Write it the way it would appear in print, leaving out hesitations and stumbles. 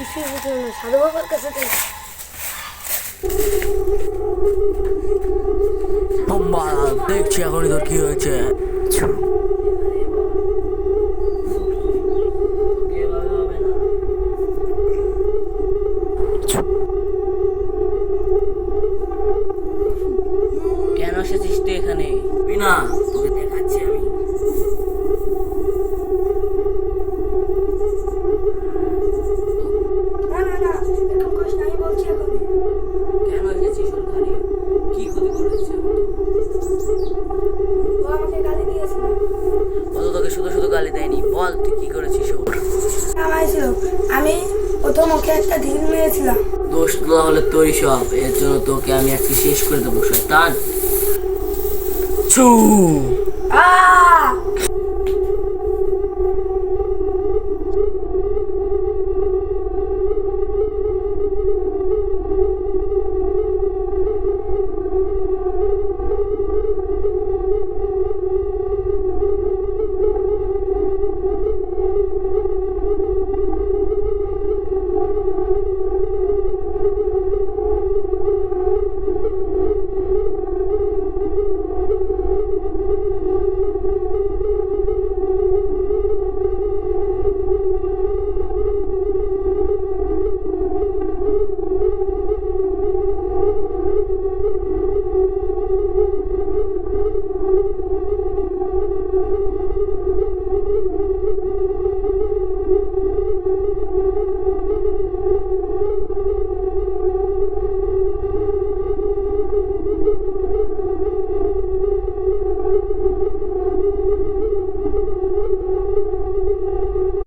কিছুই বুঝলাম না, সাধু বাবার কাছে যাই। দেখছি এখনই তোর কি হয়েছে। কেন এসেছিস তুই এখানে? বিনা, তোকে দেখাচ্ছি আমি। না না না, এরকম করিস না, আমি বলছি এখন। কেন এসেছিস ওর ঘরে? কি ক্ষতি করেছে? ও আমাকে গালি দিয়েছিল। ও তো তোকে শুধু শুধু গালি দেয়নি, বল তুই কি করেছিস ওর? আমাইছিল, আমি প্রথম ওকে একটা ঢিল মেরেছিলাম। দোষ তাহলে তোরই সব, এর জন্য তোকে আমি আজকে শেষ করে দেবো শয়তান। ছু আহ